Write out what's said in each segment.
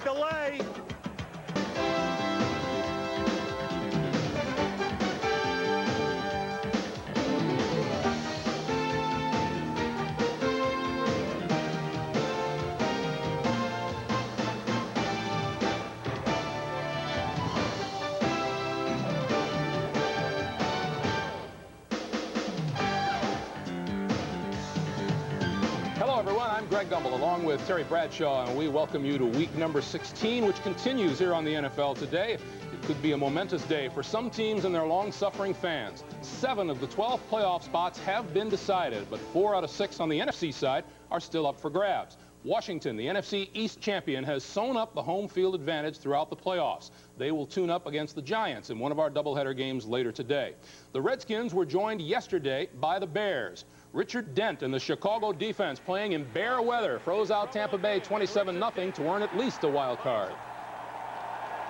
delay. I'm Greg Gumbel, along with Terry Bradshaw, and we welcome you to week number 16, which continues here on the NFL Today. It could be a momentous day for some teams and their long-suffering fans. 7 of the 12 playoff spots have been decided, but 4 out of 6 on the NFC side are still up for grabs. Washington, the NFC East champion, has sewn up the home field advantage throughout the playoffs. They will tune up against the Giants in one of our doubleheader games later today. The Redskins were joined yesterday by the Bears. Richard Dent and the Chicago defense, playing in bare weather, froze out Tampa Bay 27-0 to earn at least a wild card.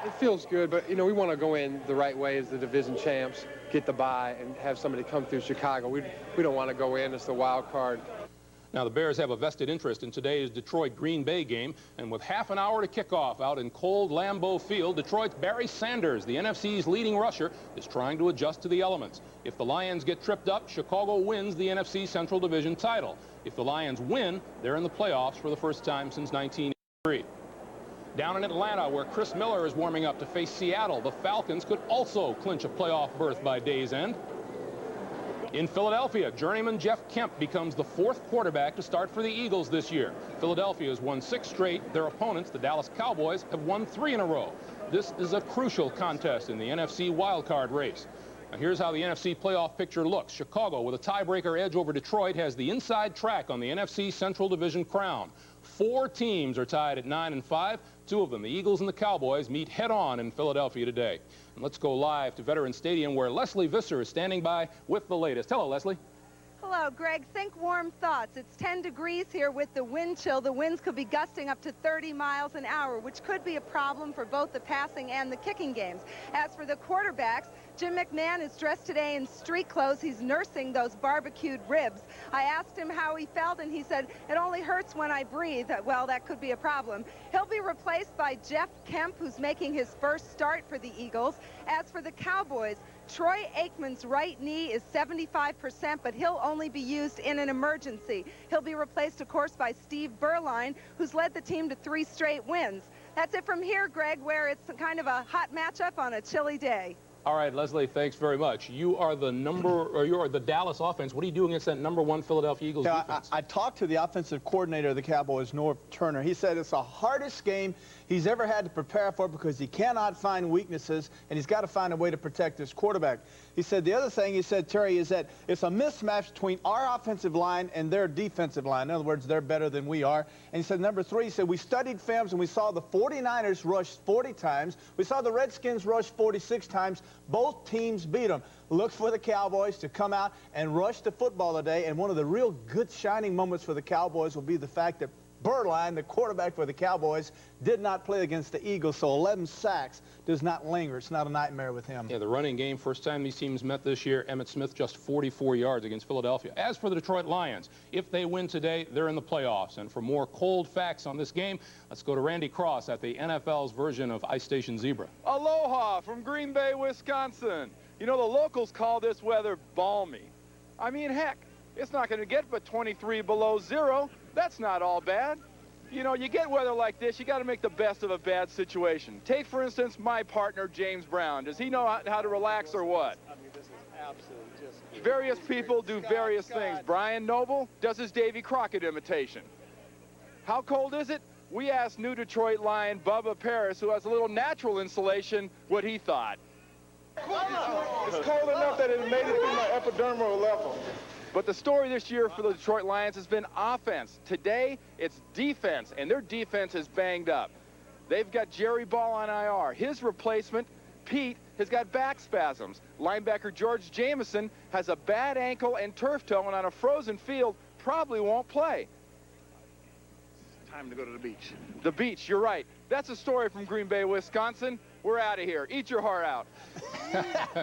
It feels good, but, you know, we want to go in the right way as the division champs, get the bye, and have somebody come through Chicago. We don't want to go in as the wild card. Now, the Bears have a vested interest in today's Detroit-Green Bay game, and with half an hour to kick off out in cold Lambeau Field, Detroit's Barry Sanders, the NFC's leading rusher, is trying to adjust to the elements. If the Lions get tripped up, Chicago wins the NFC Central Division title. If the Lions win, they're in the playoffs for the first time since 1983. Down in Atlanta, where Chris Miller is warming up to face Seattle, the Falcons could also clinch a playoff berth by day's end. In Philadelphia, journeyman Jeff Kemp becomes the 4th quarterback to start for the Eagles this year. Philadelphia has won 6 straight. Their opponents, the Dallas Cowboys, have won 3 in a row. This is a crucial contest in the NFC wildcard race. Now, here's how the NFC playoff picture looks. Chicago, with a tiebreaker edge over Detroit, has the inside track on the NFC Central Division crown. 4 teams are tied at 9 and 5. 2 of them, the Eagles and the Cowboys, meet head-on in Philadelphia today. And let's go live to Veterans Stadium, where Leslie Visser is standing by with the latest. Hello, Leslie. Hello, Greg. Think warm thoughts. It's 10 degrees here with the wind chill. The winds could be gusting up to 30 miles an hour, which could be a problem for both the passing and the kicking games. As for the quarterbacks, Jim McMahon is dressed today in street clothes. He's nursing those barbecued ribs. I asked him how he felt, and he said, it only hurts when I breathe. Well, that could be a problem. He'll be replaced by Jeff Kemp, who's making his first start for the Eagles. As for the Cowboys, Troy Aikman's right knee is 75%, but he'll only be used in an emergency. He'll be replaced, of course, by Steve Berline, who's led the team to 3 straight wins. That's it from here, Greg, where it's kind of a hot matchup on a chilly day. All right, Leslie, thanks very much. You are the Dallas offense. What are you doing against that #1 Philadelphia Eagles defense? I talked to the offensive coordinator of the Cowboys, Norv Turner. He said it's the hardest game he's ever had to prepare for because he cannot find weaknesses, and he's got to find a way to protect his quarterback. He said the other thing he said, Terry, is that it's a mismatch between our offensive line and their defensive line. In other words, they're better than we are. And he said, number 3, he said, we studied films and we saw the 49ers rush 40 times. We saw the Redskins rush 46 times. Both teams beat them. Look for the Cowboys to come out and rush the football today. And one of the real good shining moments for the Cowboys will be the fact that Berline, the quarterback for the Cowboys, did not play against the Eagles, so 11 sacks does not linger. It's not a nightmare with him. Yeah, the running game, first time these teams met this year, Emmitt Smith just 44 yards against Philadelphia. As for the Detroit Lions, if they win today, they're in the playoffs. And for more cold facts on this game, let's go to Randy Cross at the NFL's version of Ice Station Zebra. Aloha from Green Bay, Wisconsin. You know, the locals call this weather balmy. I mean, heck, it's not going to get but 23 below zero. That's not all bad. You know, you get weather like this, you got to make the best of a bad situation. Take, for instance, my partner, James Brown. Does he know how to relax or what? I mean, this is absolutely just... Various people do various things. Brian Noble does his Davy Crockett imitation. How cold is it? We asked new Detroit Lion Bubba Paris, who has a little natural insulation, what he thought. It's cold enough that it made it through my epidermal level. But the story this year for the Detroit Lions has been offense. Today, it's defense, and their defense is banged up. They've got Jerry Ball on IR. His replacement, Pete, has got back spasms. Linebacker George Jamison has a bad ankle and turf toe, and on a frozen field, probably won't play. Time to go to the beach. The beach, you're right. That's a story from Green Bay, Wisconsin. We're out of here. Eat your heart out.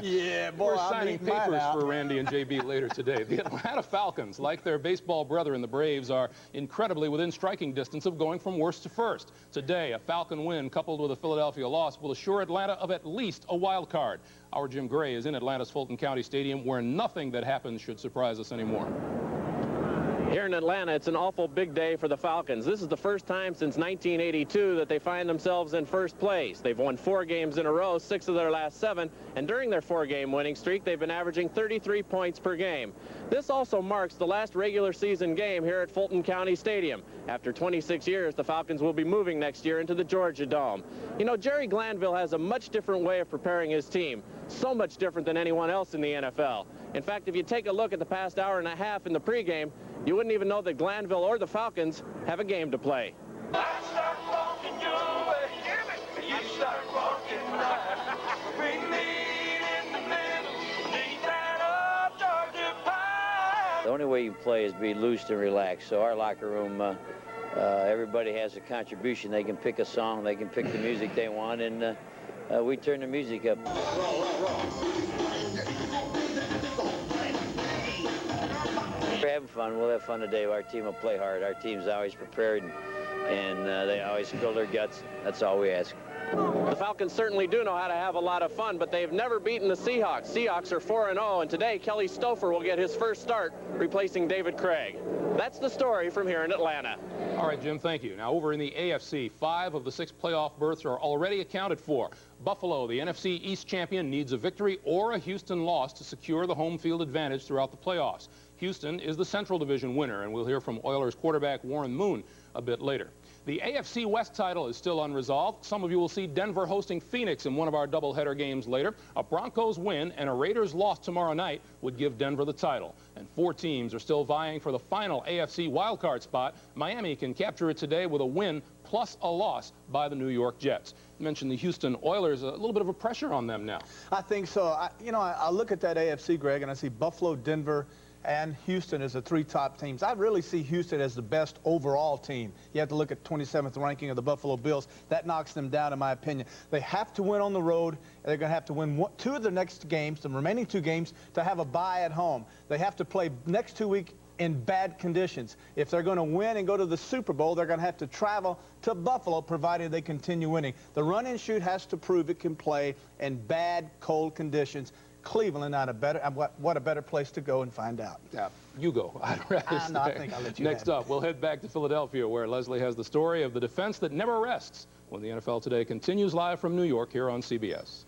Yeah, boy, We're signing papers for Randy and JB later today. The Atlanta Falcons, like their baseball brother in the Braves, are incredibly within striking distance of going from worst to first. Today, a Falcon win coupled with a Philadelphia loss will assure Atlanta of at least a wild card. Our Jim Gray is in Atlanta's Fulton County Stadium, where nothing that happens should surprise us anymore. Here in Atlanta, it's an awful big day for the Falcons. This is the first time since 1982 that they find themselves in first place. They've won 4 games in a row, 6 of their last 7, and during their 4-game winning streak, they've been averaging 33 points per game. This also marks the last regular season game here at Fulton County Stadium. After 26 years, the Falcons will be moving next year into the Georgia Dome. You know, Jerry Glanville has a much different way of preparing his team, so much different than anyone else in the NFL. In fact, if you take a look at the past hour and a half in the pregame, you wouldn't even know that Glanville or the Falcons have a game to play. I start walking your way, you start walking right. We meet in the middle, need that old Georgia pie. The only way you play is be loose and relaxed. So our locker room, everybody has a contribution. They can pick a song, they can pick the music they want, and we turn the music up. We're having fun. We'll have fun today. Our team will play hard. Our team's always prepared, and they always spill their guts. That's all we ask. The Falcons certainly do know how to have a lot of fun, but they've never beaten the Seahawks. Seahawks are 4-0, and today Kelly Stouffer will get his first start, replacing David Craig. That's the story from here in Atlanta. All right, Jim, thank you. Now, over in the AFC, 5 of the 6 playoff berths are already accounted for. Buffalo, the NFC East champion, needs a victory or a Houston loss to secure the home field advantage throughout the playoffs. Houston is the Central Division winner, and we'll hear from Oilers quarterback Warren Moon a bit later. The AFC West title is still unresolved. Some of you will see Denver hosting Phoenix in one of our doubleheader games later. A Broncos win and a Raiders loss tomorrow night would give Denver the title. And 4 teams are still vying for the final AFC wildcard spot. Miami can capture it today with a win plus a loss by the New York Jets. You mentioned the Houston Oilers, a little bit of a pressure on them now. I think so. I look at that AFC, Greg, and I see Buffalo, Denver, and Houston as the 3 top teams. I really see Houston as the best overall team. You have to look at 27th ranking of the Buffalo Bills. That knocks them down, in my opinion. They have to win on the road, and they're going to have to win 2 of the next games, the remaining 2 games, to have a bye at home. They have to play next 2 weeks in bad conditions. If they're going to win and go to the Super Bowl, they're going to have to travel to Buffalo, provided they continue winning. The run and shoot has to prove it can play in bad, cold conditions. Cleveland, not a better, what a better place to go and find out. Yeah, you go. I'd rather no, I think I'll let you Next up, we'll head back to Philadelphia, where Leslie has the story of the defense that never rests when the NFL Today continues live from New York here on CBS.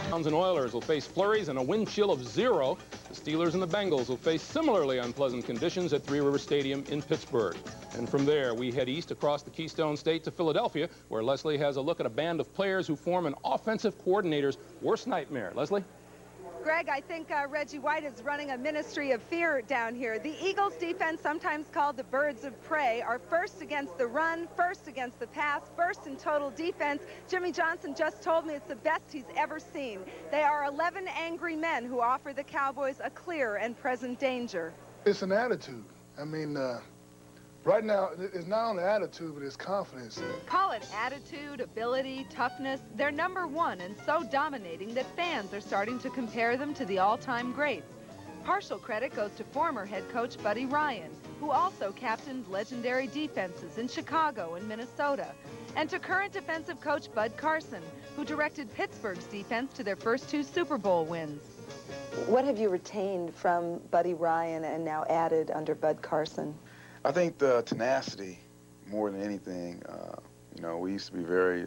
Browns and Oilers will face flurries and a wind chill of 0. The Steelers and the Bengals will face similarly unpleasant conditions at Three River Stadium in Pittsburgh. And from there, we head east across the Keystone State to Philadelphia, where Leslie has a look at a band of players who form an offensive coordinator's worst nightmare. Leslie? Greg, I think Reggie White is running a ministry of fear down here. The Eagles defense, sometimes called the birds of prey, are first against the run, first against the pass, first in total defense. Jimmy Johnson just told me it's the best he's ever seen. They are 11 angry men who offer the Cowboys a clear and present danger. It's an attitude. I mean, right now, it's not only attitude, but it's confidence. Call it attitude, ability, toughness. They're #1 and so dominating that fans are starting to compare them to the all-time greats. Partial credit goes to former head coach Buddy Ryan, who also captained legendary defenses in Chicago and Minnesota, and to current defensive coach Bud Carson, who directed Pittsburgh's defense to their first 2 Super Bowl wins. What have you retained from Buddy Ryan and now added under Bud Carson? I think the tenacity, more than anything. We used to be very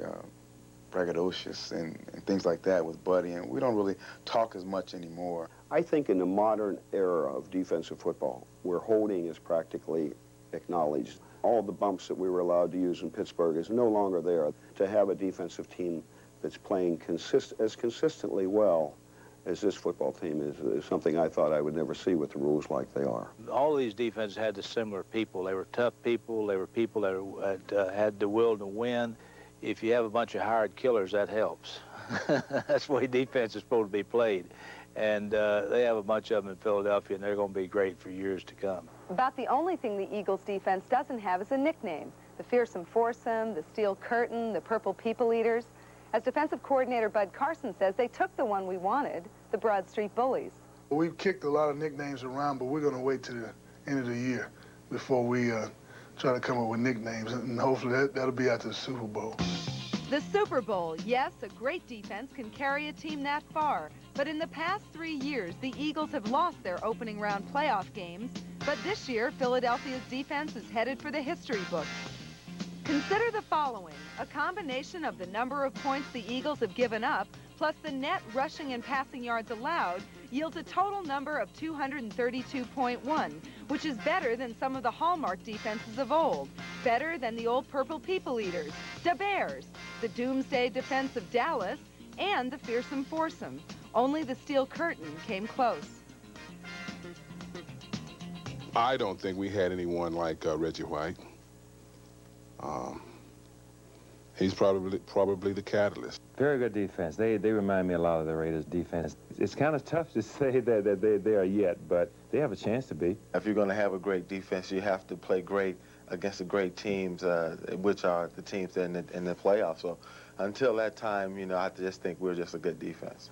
braggadocious and things like that with Buddy, and we don't really talk as much anymore. I think in the modern era of defensive football, where holding is practically acknowledged, all the bumps that we were allowed to use in Pittsburgh is no longer there. To have a defensive team that's playing as consistently well as this football team is something I thought I would never see with the rules like they are. All these defenses had the similar people. They were tough people. They were people that had the will to win. If you have a bunch of hired killers, that helps. That's the way defense is supposed to be played. And they have a bunch of them in Philadelphia, and they're going to be great for years to come. About the only thing the Eagles defense doesn't have is a nickname. the fearsome foursome, the steel curtain, the purple people eaters. As defensive coordinator Bud Carson says, they took the one we wanted, the Broad Street Bullies. We've kicked a lot of nicknames around, but we're going to wait to the end of the year before we try to come up with nicknames, and hopefully that'll be after the Super Bowl. The Super Bowl, yes, a great defense can carry a team that far. But in the past 3 years, the Eagles have lost their opening round playoff games. But this year, Philadelphia's defense is headed for the history books. Consider the following: a combination of the number of points the Eagles have given up, plus the net rushing and passing yards allowed, yields a total number of 232.1, which is better than some of the hallmark defenses of old, better than the old Purple People Eaters, the Bears, the Doomsday Defense of Dallas, and the fearsome foursome. Only the Steel Curtain came close. I don't think we had anyone like Reggie White. He's probably the catalyst. Very good defense. They remind me a lot of the Raiders' defense. It's kind of tough to say that they are yet, but they have a chance to be. If you're going to have a great defense, you have to play great against the great teams, which are the teams in the playoffs. So until that time, you know, I just think we're just a good defense.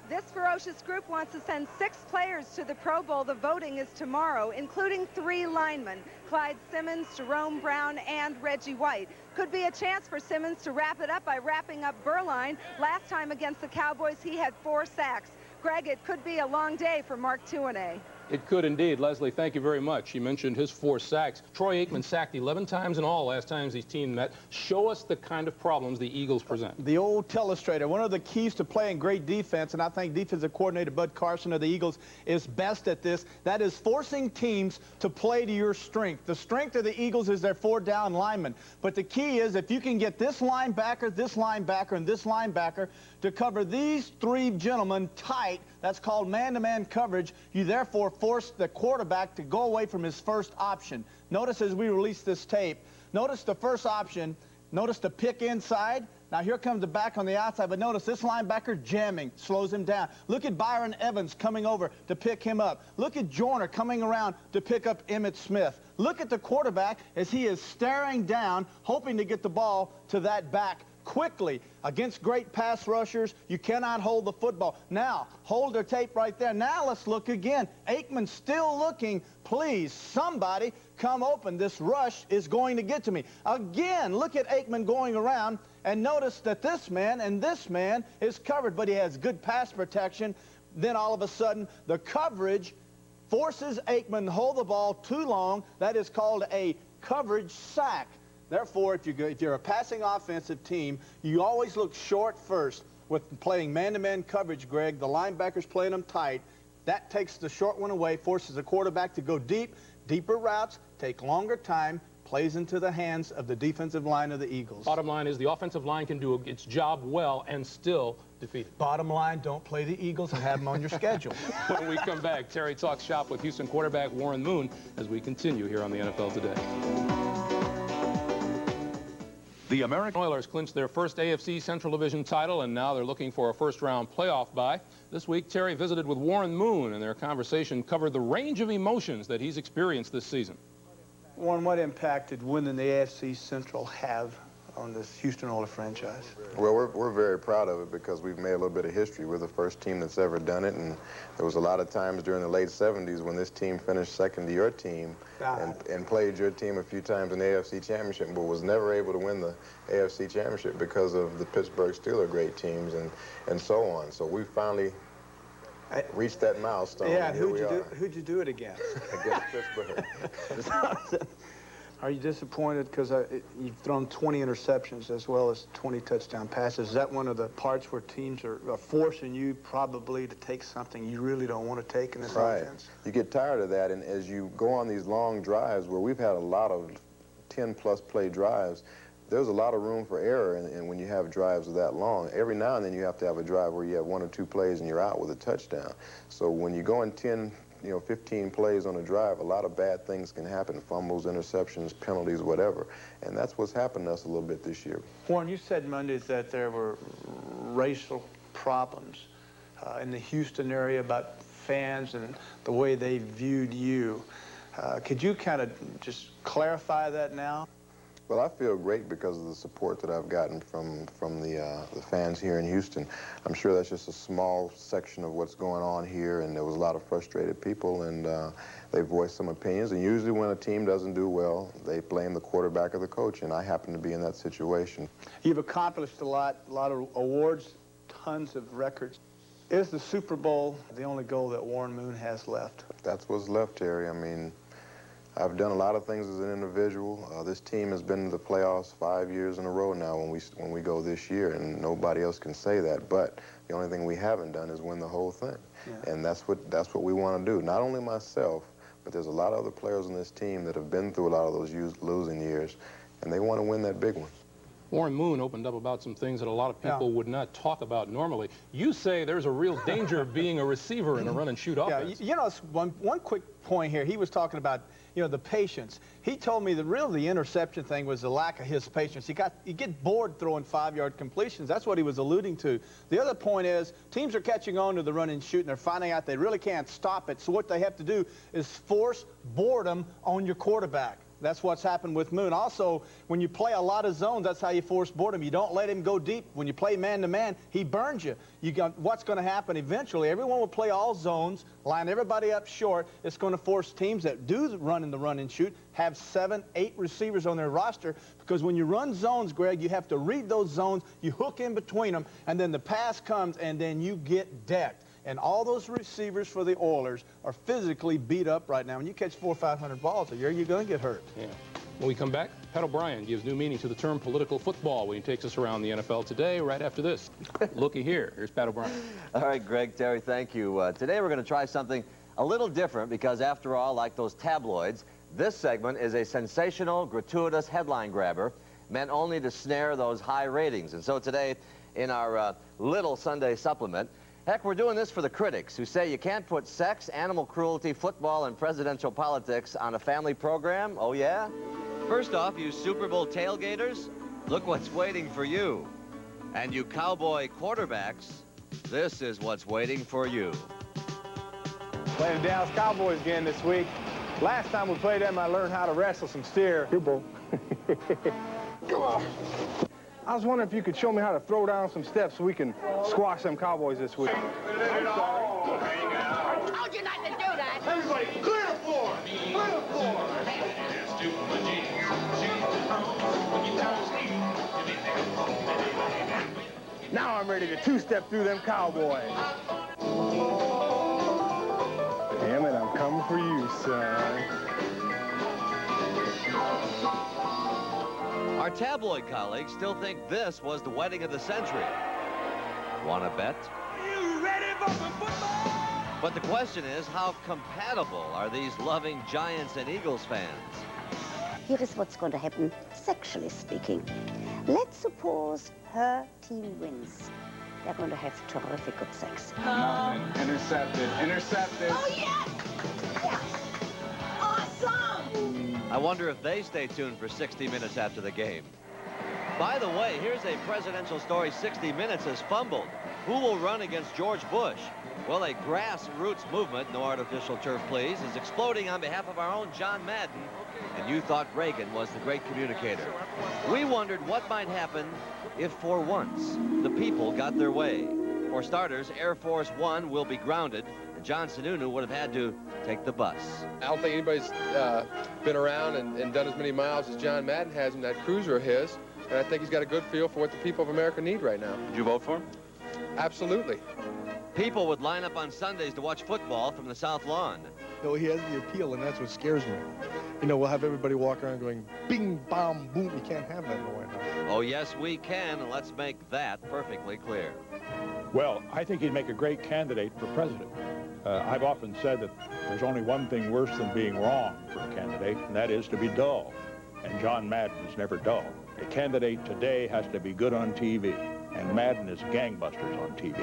This ferocious group wants to send 6 players to the Pro Bowl. The voting is tomorrow, including 3 linemen, Clyde Simmons, Jerome Brown, and Reggie White. Could be a chance for Simmons to wrap it up by wrapping up Berline. Last time against the Cowboys, he had 4 sacks. Greg, it could be a long day for Mark Tuinay. It could indeed. Leslie, thank you very much. You mentioned his 4 sacks. Troy Aikman sacked 11 times in all last times these teams met. Show us the kind of problems the Eagles present. The old telestrator, one of the keys to playing great defense, and I think defensive coordinator Bud Carson of the Eagles is best at this, that is forcing teams to play to your strength. The strength of the Eagles is their 4-down linemen. But the key is if you can get this linebacker, and this linebacker to cover these 3 gentlemen tight, that's called man-to-man coverage, you therefore force the quarterback to go away from his first option. Notice as we release this tape, notice the first option, notice the pick inside. Now here comes the back on the outside, but notice this linebacker jamming, slows him down. Look at Byron Evans coming over to pick him up. Look at Joyner coming around to pick up Emmitt Smith. Look at the quarterback as he is staring down, hoping to get the ball to that back quickly. Against great pass rushers, you cannot hold the football. Now, hold their tape right there. Now let's look again. Aikman still looking. Please, somebody come open. This rush is going to get to me. Again, look at Aikman going around, and notice that this man and this man is covered, but he has good pass protection. Then all of a sudden, the coverage forces Aikman to hold the ball too long. That is called a coverage sack. Therefore, if you're a passing offensive team, you always look short first. With playing man-to-man coverage, Greg, the linebackers playing them tight. That takes the short one away, forces the quarterback to go deep, deeper routes, take longer time, plays into the hands of the defensive line of the Eagles. Bottom line is the offensive line can do its job well and still defeat it. Bottom line, don't play the Eagles and have them on your schedule. When we come back, Terry talks shop with Houston quarterback Warren Moon as we continue here on the NFL Today. The American Oilers clinched their first AFC Central Division title, and now they're looking for a first-round playoff bye. This week, Terry visited with Warren Moon, and their conversation covered the range of emotions that he's experienced this season. Warren, what impact did winning the AFC Central have on this Houston Oilers franchise? Well, we're very proud of it because we've made a little bit of history. We're the first team that's ever done it, and there was a lot of times during the late 70s when this team finished second to your team and played your team a few times in the AFC Championship, but was never able to win the AFC Championship because of the Pittsburgh Steelers great teams and so on. So we finally reached that milestone. Yeah, and who'd you do it against? Against Pittsburgh. Are you disappointed because you've thrown 20 interceptions as well as 20 touchdown passes? Is that one of the parts where teams are forcing you probably to take something you really don't want to take in this offense? You get tired of that, and as you go on these long drives where we've had a lot of 10-plus play drives, there's a lot of room for error, and when you have drives that long, every now and then you have to have a drive where you have 1 or 2 plays and you're out with a touchdown. So when you go in 15 plays on a drive, a lot of bad things can happen, fumbles, interceptions, penalties, whatever. And that's what's happened to us a little bit this year. Warren, you said Monday that there were racial problems in the Houston area about fans and the way they viewed you. Could you kind of just clarify that now? Well, I feel great because of the support that I've gotten from the fans here in Houston. I'm sure that's just a small section of what's going on here, and there was a lot of frustrated people, and they voiced some opinions. And usually when a team doesn't do well, they blame the quarterback or the coach, and I happen to be in that situation. You've accomplished a lot of awards, tons of records. Is the Super Bowl the only goal that Warren Moon has left? That's what's left, Terry. I mean, I've done a lot of things as an individual. This team has been to the playoffs 5 years in a row now when we go this year, and nobody else can say that. But the only thing we haven't done is win the whole thing, and that's what we want to do. Not only myself, but there's a lot of other players on this team that have been through a lot of those losing years, and they want to win that big one. Warren Moon opened up about some things that a lot of people would not talk about normally. You say there's a real danger of being a receiver in a run-and-shoot offense. You know, one quick point here. He was talking about, you know, the patience. He told me that really the interception thing was the lack of his patience. You get bored throwing 5-yard completions. That's what he was alluding to. The other point is teams are catching on to the run-and-shoot, and they're finding out they really can't stop it. So what they have to do is force boredom on your quarterback. That's what's happened with Moon. Also, when you play a lot of zones, that's how you force boredom. You don't let him go deep. When you play man-to-man, he burns you. What's going to happen eventually? Everyone will play all zones, line everybody up short. It's going to force teams that do run in the run-and-shoot, have 7, 8 receivers on their roster, because when you run zones, Greg, you have to read those zones, you hook in between them, and then the pass comes, and then you get decked. And all those receivers for the Oilers are physically beat up right now. When you catch 400 or 500 balls a year, you're going to get hurt. Yeah. When we come back, Pat O'Brien gives new meaning to the term political football when he takes us around the NFL today, right after this. Looky here. Here's Pat O'Brien. All right, Greg, Terry, thank you. Today we're going to try something a little different because, after all, like those tabloids, this segment is a sensational, gratuitous headline grabber meant only to snare those high ratings. And so today, in our little Sunday supplement, heck, we're doing this for the critics who say you can't put sex, animal cruelty, football, and presidential politics on a family program. Oh, yeah? First off, you Super Bowl tailgaters, look what's waiting for you. And you Cowboy quarterbacks, this is what's waiting for you. Playing the Dallas Cowboys again this week. Last time we played them, I learned how to wrestle some steer. Here, Bo. Come on. I was wondering if you could show me how to throw down some steps so we can squash them Cowboys this week. I told you not to do that. Everybody, clear the floor. Clear the floor. Now I'm ready to two-step through them Cowboys. Damn it, I'm coming for you, son. Our tabloid colleagues still think this was the wedding of the century. Wanna bet? You ready for some football? But the question is, how compatible are these loving Giants and Eagles fans? Here is what's going to happen, sexually speaking. Let's suppose her team wins. They're going to have terrific good sex. Intercepted. Intercepted. Oh, yes! Yes! Awesome! I wonder if they stay tuned for 60 minutes after the game. By the way, here's a presidential story 60 Minutes has fumbled. Who will run against George Bush? Well, a grassroots movement, no artificial turf please, is exploding on behalf of our own John Madden. And you thought Reagan was the great communicator. We wondered what might happen if, for once, the people got their way. For starters, Air Force One will be grounded, and John Sununu would have had to take the bus. I don't think anybody's been around and done as many miles as John Madden has in that cruiser of his, and I think he's got a good feel for what the people of America need right now. Did you vote for him? Absolutely. People would line up on Sundays to watch football from the South Lawn. No, he has the appeal, and that's what scares me. You know, we'll have everybody walk around going, bing, bam, boom. You can't have that in the White House. Oh, yes, we can, and let's make that perfectly clear. Well, I think he'd make a great candidate for president. I've often said that there's only one thing worse than being wrong for a candidate, and that is to be dull. And John Madden is never dull. A candidate today has to be good on TV, and Madden is gangbusters on TV.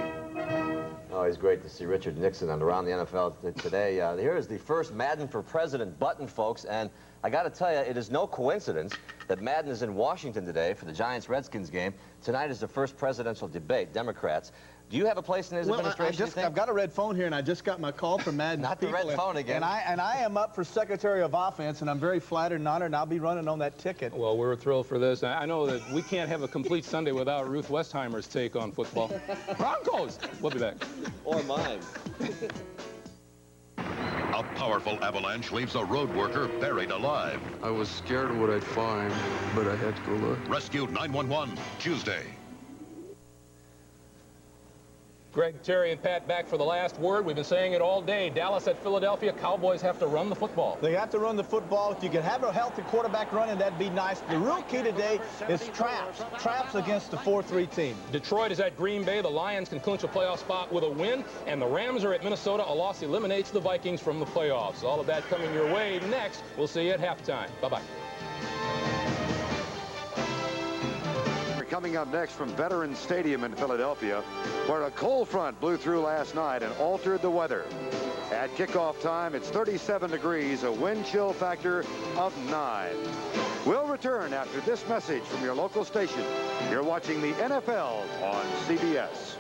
Always great to see Richard Nixon on Around the NFL today. Here is the first Madden for President button, folks, and I got to tell you, it is no coincidence that Madden is in Washington today for the Giants-Redskins game. Tonight is the first presidential debate, Democrats. Do you have a place in his administration, I've got a red phone here, and I just got my call from Madden. Not the red phone again. And I am up for Secretary of Offense, and I'm very flattered and honored, and I'll be running on that ticket. Well, we're thrilled for this. I know that we can't have a complete Sunday without Ruth Westheimer's take on football. Broncos! We'll be back. Or mine. A powerful avalanche leaves a road worker buried alive. I was scared of what I'd find, but I had to go look. Rescued 911 Tuesday. Greg, Terry, and Pat back for the last word. We've been saying it all day. Dallas at Philadelphia. Cowboys have to run the football. They have to run the football. If you can have a healthy quarterback running, that'd be nice. The real key today is traps. Traps against the 4-3 team. Detroit is at Green Bay. The Lions can clinch a playoff spot with a win. And the Rams are at Minnesota. A loss eliminates the Vikings from the playoffs. All of that coming your way next. We'll see you at halftime. Bye-bye. Coming up next from Veterans Stadium in Philadelphia, where a cold front blew through last night and altered the weather. At kickoff time, it's 37 degrees, a wind chill factor of 9. We'll return after this message from your local station. You're watching the NFL on CBS.